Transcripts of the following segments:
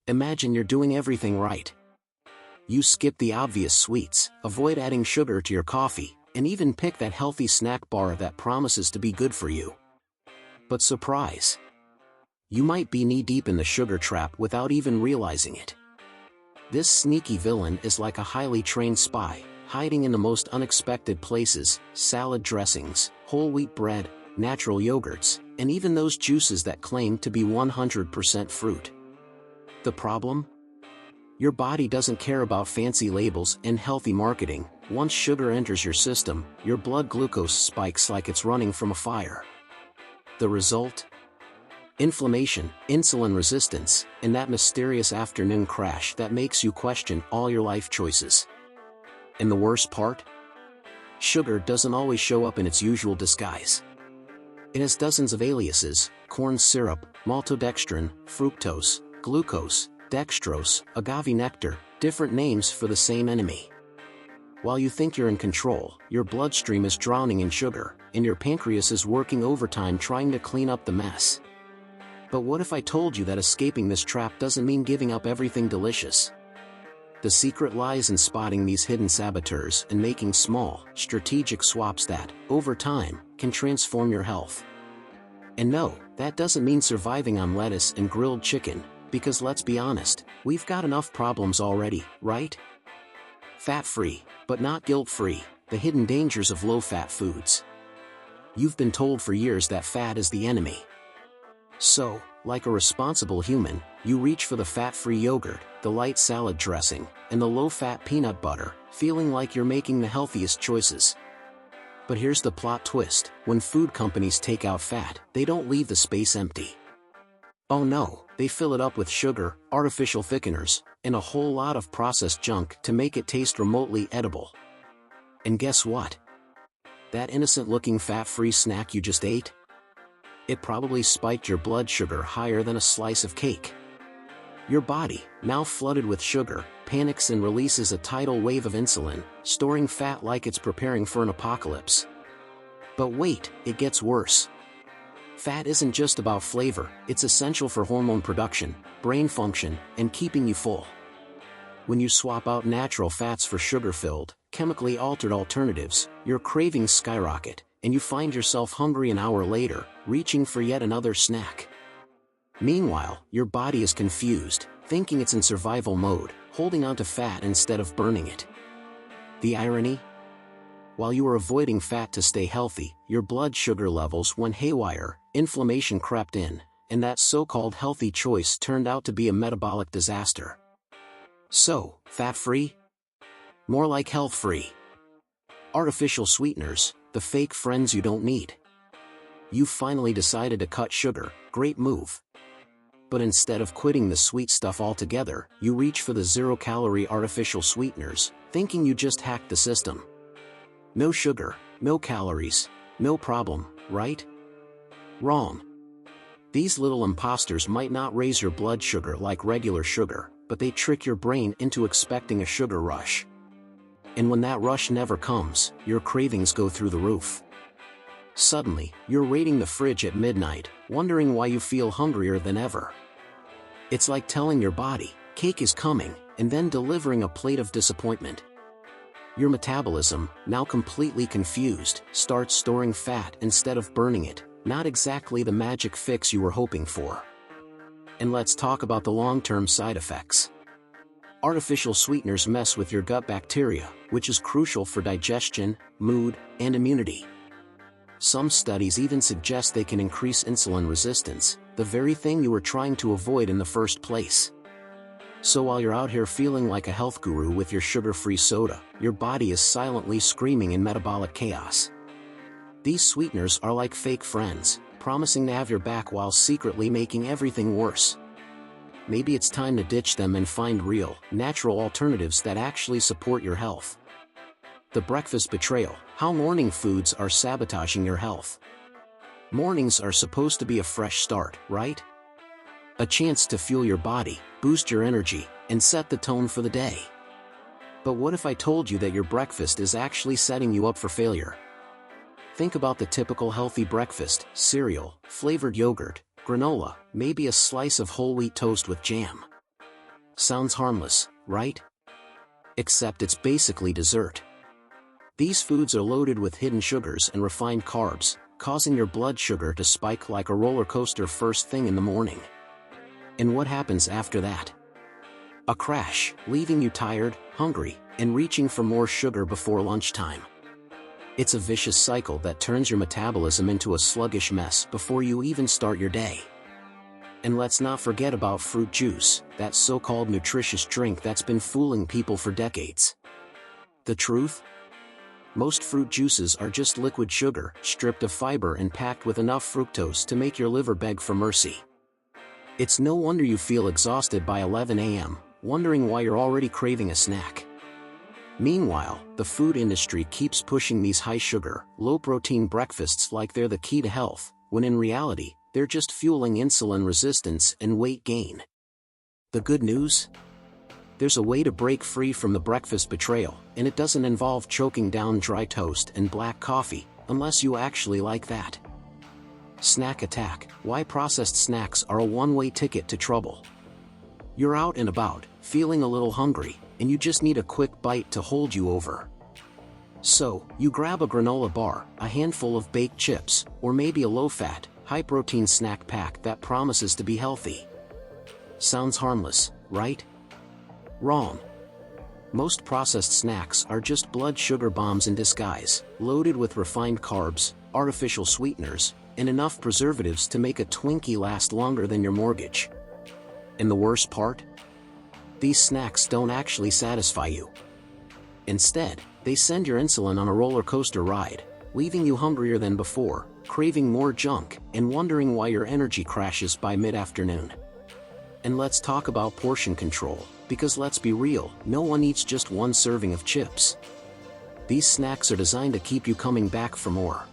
Imagine you're doing everything right. You skip the obvious sweets, avoid adding sugar to your coffee, and even pick that healthy snack bar that promises to be good for you. But surprise! You might be knee-deep in the sugar trap without even realizing it. This sneaky villain is like a highly trained spy, hiding in the most unexpected places: salad dressings, whole wheat bread, natural yogurts, and even those juices that claim to be 100% fruit. The problem? Your body doesn't care about fancy labels and healthy marketing. Once sugar enters your system, your blood glucose spikes like it's running from a fire. The result? Inflammation, insulin resistance, and that mysterious afternoon crash that makes you question all your life choices. And the worst part? Sugar doesn't always show up in its usual disguise. It has dozens of aliases: corn syrup, maltodextrin, fructose, glucose, dextrose, agave nectar, different names for the same enemy. While you think you're in control, your bloodstream is drowning in sugar, and your pancreas is working overtime trying to clean up the mess. But what if I told you that escaping this trap doesn't mean giving up everything delicious? The secret lies in spotting these hidden saboteurs and making small, strategic swaps that, over time, can transform your health. And no, that doesn't mean surviving on lettuce and grilled chicken, because let's be honest, we've got enough problems already, right? Fat-free, but not guilt-free, the hidden dangers of low-fat foods. You've been told for years that fat is the enemy. So, like a responsible human, you reach for the fat-free yogurt, the light salad dressing, and the low-fat peanut butter, feeling like you're making the healthiest choices. But here's the plot twist: when food companies take out fat, they don't leave the space empty. Oh no, they fill it up with sugar, artificial thickeners, and a whole lot of processed junk to make it taste remotely edible. And guess what? That innocent-looking fat-free snack you just ate? It probably spiked your blood sugar higher than a slice of cake. Your body, now flooded with sugar, panics and releases a tidal wave of insulin, storing fat like it's preparing for an apocalypse. But wait, it gets worse. Fat isn't just about flavor, it's essential for hormone production, brain function, and keeping you full. When you swap out natural fats for sugar-filled, chemically altered alternatives, your cravings skyrocket, and you find yourself hungry an hour later, reaching for yet another snack. Meanwhile, your body is confused, thinking it's in survival mode, holding onto fat instead of burning it. The irony? While you were avoiding fat to stay healthy, your blood sugar levels went haywire, inflammation crept in, and that so-called healthy choice turned out to be a metabolic disaster. So, fat-free? More like health-free. Artificial sweeteners, the fake friends you don't need. You finally decided to cut sugar, great move. But instead of quitting the sweet stuff altogether, you reach for the zero-calorie artificial sweeteners, thinking you just hacked the system. No sugar, no calories, no problem, right? Wrong. These little imposters might not raise your blood sugar like regular sugar, but they trick your brain into expecting a sugar rush. And when that rush never comes, your cravings go through the roof. Suddenly, you're raiding the fridge at midnight, wondering why you feel hungrier than ever. It's like telling your body, cake is coming, and then delivering a plate of disappointment. Your metabolism, now completely confused, starts storing fat instead of burning it, not exactly the magic fix you were hoping for. And let's talk about the long-term side effects. Artificial sweeteners mess with your gut bacteria, which is crucial for digestion, mood, and immunity. Some studies even suggest they can increase insulin resistance, the very thing you were trying to avoid in the first place. So while you're out here feeling like a health guru with your sugar-free soda, your body is silently screaming in metabolic chaos. These sweeteners are like fake friends, promising to have your back while secretly making everything worse. Maybe it's time to ditch them and find real, natural alternatives that actually support your health. The breakfast betrayal: how morning foods are sabotaging your health. Mornings are supposed to be a fresh start, right? A chance to fuel your body, boost your energy, and set the tone for the day. But what if I told you that your breakfast is actually setting you up for failure? Think about the typical healthy breakfast: cereal, flavored yogurt, granola, maybe a slice of whole wheat toast with jam. Sounds harmless, right? Except it's basically dessert. These foods are loaded with hidden sugars and refined carbs, causing your blood sugar to spike like a roller coaster first thing in the morning. And what happens after that? A crash, leaving you tired, hungry, and reaching for more sugar before lunchtime. It's a vicious cycle that turns your metabolism into a sluggish mess before you even start your day. And let's not forget about fruit juice, that so-called nutritious drink that's been fooling people for decades. The truth? Most fruit juices are just liquid sugar, stripped of fiber and packed with enough fructose to make your liver beg for mercy. It's no wonder you feel exhausted by 11 a.m., wondering why you're already craving a snack. Meanwhile, the food industry keeps pushing these high-sugar, low-protein breakfasts like they're the key to health, when in reality, they're just fueling insulin resistance and weight gain. The good news? There's a way to break free from the breakfast betrayal, and it doesn't involve choking down dry toast and black coffee, unless you actually like that. Snack attack: why processed snacks are a one-way ticket to trouble. You're out and about, feeling a little hungry, and you just need a quick bite to hold you over. So, you grab a granola bar, a handful of baked chips, or maybe a low-fat, high-protein snack pack that promises to be healthy. Sounds harmless, right? Wrong. Most processed snacks are just blood sugar bombs in disguise, loaded with refined carbs, artificial sweeteners, and enough preservatives to make a Twinkie last longer than your mortgage. And the worst part? These snacks don't actually satisfy you. Instead, they send your insulin on a roller coaster ride, leaving you hungrier than before, craving more junk, and wondering why your energy crashes by mid-afternoon. And let's talk about portion control, because let's be real, no one eats just one serving of chips. These snacks are designed to keep you coming back for more.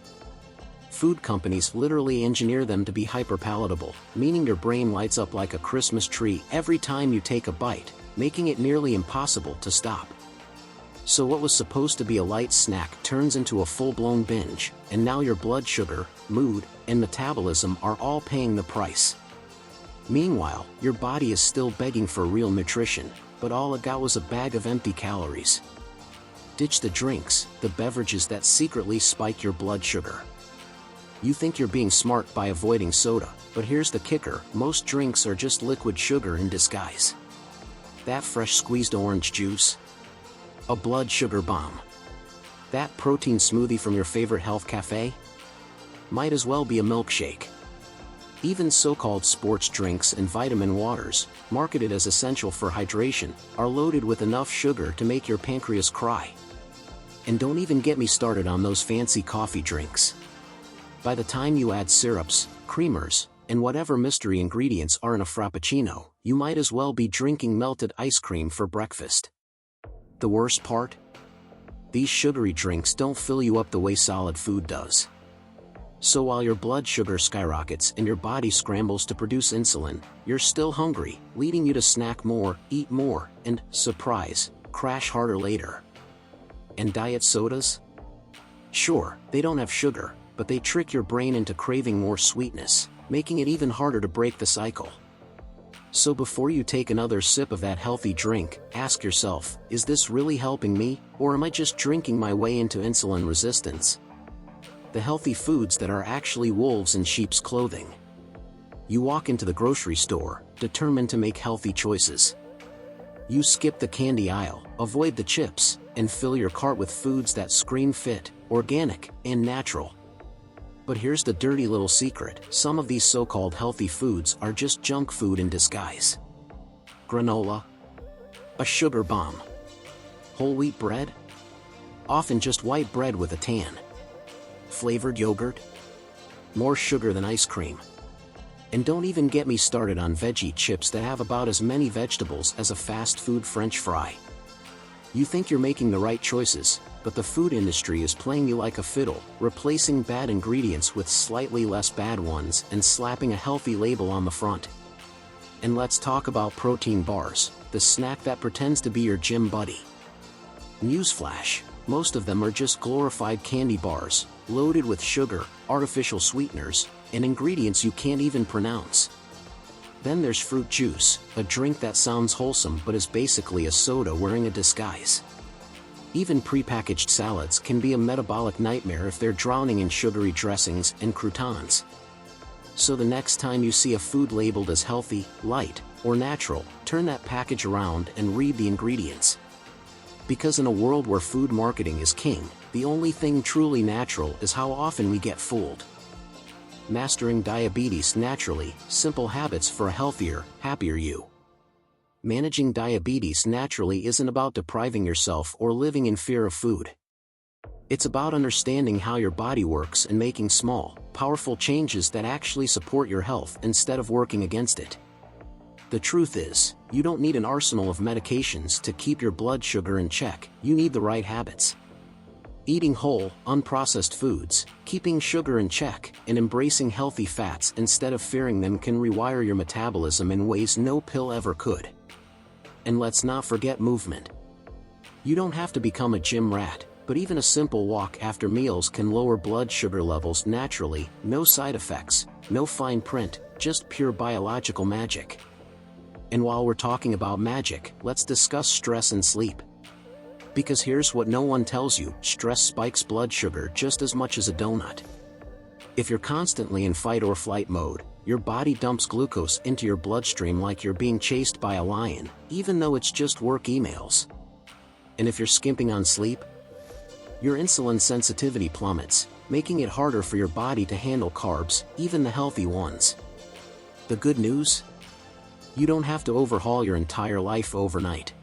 Food companies literally engineer them to be hyper-palatable, meaning your brain lights up like a Christmas tree every time you take a bite, making it nearly impossible to stop. So what was supposed to be a light snack turns into a full-blown binge, and now your blood sugar, mood, and metabolism are all paying the price. Meanwhile, your body is still begging for real nutrition, but all it got was a bag of empty calories. Ditch the drinks, the beverages that secretly spike your blood sugar. You think you're being smart by avoiding soda, but here's the kicker: most drinks are just liquid sugar in disguise. That fresh squeezed orange juice? A blood sugar bomb. That protein smoothie from your favorite health cafe? Might as well be a milkshake. Even so-called sports drinks and vitamin waters, marketed as essential for hydration, are loaded with enough sugar to make your pancreas cry. And don't even get me started on those fancy coffee drinks. By the time you add syrups, creamers, and whatever mystery ingredients are in a frappuccino, you might as well be drinking melted ice cream for breakfast. The worst part? These sugary drinks don't fill you up the way solid food does. So while your blood sugar skyrockets and your body scrambles to produce insulin, you're still hungry, leading you to snack more, eat more, and, surprise, crash harder later. And diet sodas? Sure, they don't have sugar, but they trick your brain into craving more sweetness, making it even harder to break the cycle. So before you take another sip of that healthy drink, ask yourself, is this really helping me, or am I just drinking my way into insulin resistance? The healthy foods that are actually wolves in sheep's clothing. You walk into the grocery store, determined to make healthy choices. You skip the candy aisle, avoid the chips, and fill your cart with foods that scream fit, organic, and natural. But here's the dirty little secret: some of these so-called healthy foods are just junk food in disguise. Granola? A sugar bomb. Whole wheat bread? Often just white bread with a tan. Flavored yogurt? More sugar than ice cream. And don't even get me started on veggie chips that have about as many vegetables as a fast food French fry. You think you're making the right choices, but the food industry is playing you like a fiddle, replacing bad ingredients with slightly less bad ones and slapping a healthy label on the front. And let's talk about protein bars, the snack that pretends to be your gym buddy. Newsflash, most of them are just glorified candy bars, loaded with sugar, artificial sweeteners, and ingredients you can't even pronounce. Then there's fruit juice, a drink that sounds wholesome but is basically a soda wearing a disguise. Even prepackaged salads can be a metabolic nightmare if they're drowning in sugary dressings and croutons. So the next time you see a food labeled as healthy, light, or natural, turn that package around and read the ingredients. Because in a world where food marketing is king, the only thing truly natural is how often we get fooled. Mastering diabetes naturally, simple habits for a healthier, happier you. Managing diabetes naturally isn't about depriving yourself or living in fear of food. It's about understanding how your body works and making small, powerful changes that actually support your health instead of working against it. The truth is, you don't need an arsenal of medications to keep your blood sugar in check, you need the right habits. Eating whole, unprocessed foods, keeping sugar in check, and embracing healthy fats instead of fearing them can rewire your metabolism in ways no pill ever could. And let's not forget movement. You don't have to become a gym rat, but even a simple walk after meals can lower blood sugar levels naturally, no side effects, no fine print, just pure biological magic. And while we're talking about magic, let's discuss stress and sleep. Because here's what no one tells you, stress spikes blood sugar just as much as a donut. If you're constantly in fight or flight mode, your body dumps glucose into your bloodstream like you're being chased by a lion, even though it's just work emails. And if you're skimping on sleep, your insulin sensitivity plummets, making it harder for your body to handle carbs, even the healthy ones. The good news? You don't have to overhaul your entire life overnight.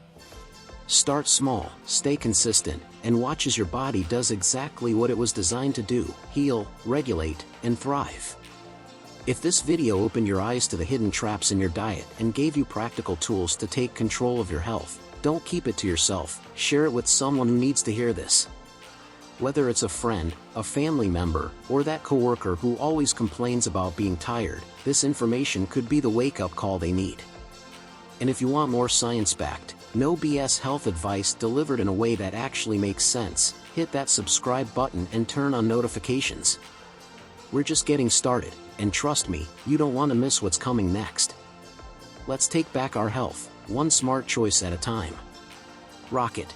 Start small, stay consistent, and watch as your body does exactly what it was designed to do: heal, regulate, and thrive. If this video opened your eyes to the hidden traps in your diet and gave you practical tools to take control of your health, don't keep it to yourself, share it with someone who needs to hear this. Whether it's a friend, a family member, or that coworker who always complains about being tired, this information could be the wake-up call they need. And if you want more science-backed, no BS health advice delivered in a way that actually makes sense, hit that subscribe button and turn on notifications. We're just getting started, and trust me, you don't want to miss what's coming next. Let's take back our health, one smart choice at a time. Rock it.